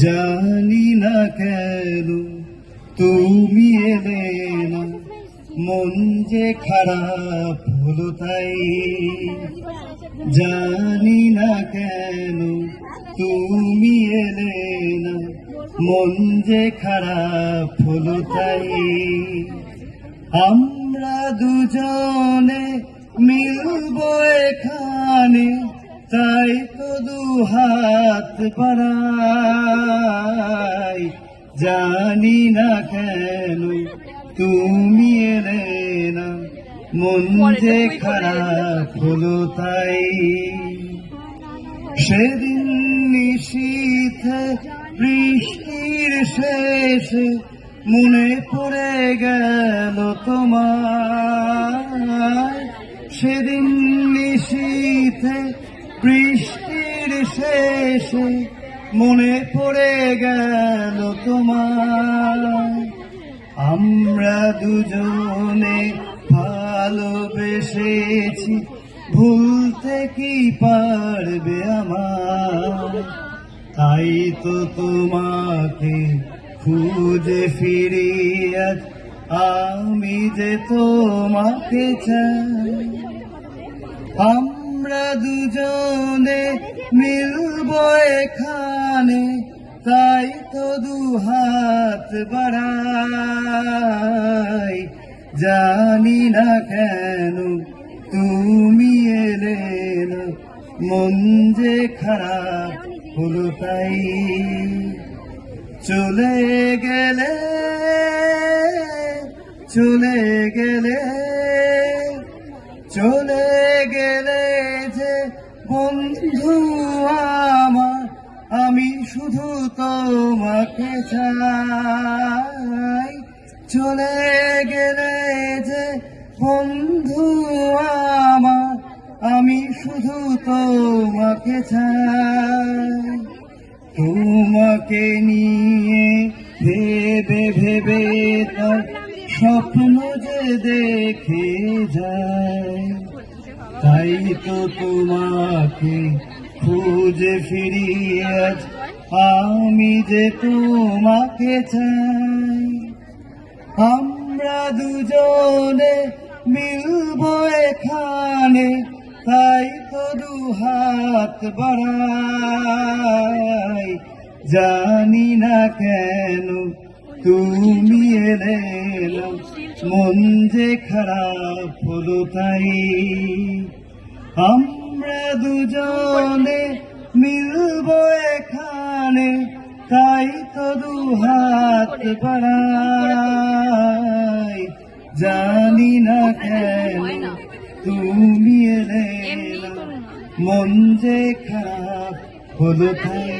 জানি না কেন তুমি এলে না, মন যে খারাপ হলো তাই। জানি না কেন তুমি এলে না, মন যে খারাপ হলো তাই। আমরা দুজনে মিলবো এখানে, তাই তো দুহাত বাড়াই। জানি না কেন তুমি এলে না, মন যে খারাপ হলো তাই। সেদিন নিশীথে বৃষ্টির শেষে মনে পড়ে গেল তোমার। সেদিন নিশীথে বৃষ্টির শেষে মনে পড়ে গেল তোমার। আমরা দুজনে ভালোবেসেছি, ভুলতে কি পারবে আমার। তাই তো তোমাকে খুঁজে ফিরি আজ, আমি যে তোমাকে চাই। আমরা দুজনে মিলবো এখানে, তাই তো দুহাত বাড়াই। জানি না কেন তুমি এলে না, মন যে খারাপ হলো তাই। চলে গেলে চলে গেলে চলে গেলে যে বন্ধু আমার, আমি শুধু তোমাকে চাই। চলে গেলে যে বন্ধু আমার, আমি শুধু তোমাকে চাই। তোমাকে নিয়ে ভেবে ভেবে তার স্বপ্ন যে দেখে যায়। তাই তো তোমাকে খুঁজে ফিরি আজ, আমি যে তোমাকে চাই। আমরা দুজনে মিলবো এখানে, তাই তো দুহাত বাড়াই। জানি না কেন তুমি এলে না, মন যে খারাপ হলো তাই। আমরা দুজনে মিলবো এখানে, তাই তো দুহাত বাড়াই। জানি না কেন তুমি এলে না, মন যে খারাপ হলো তাই।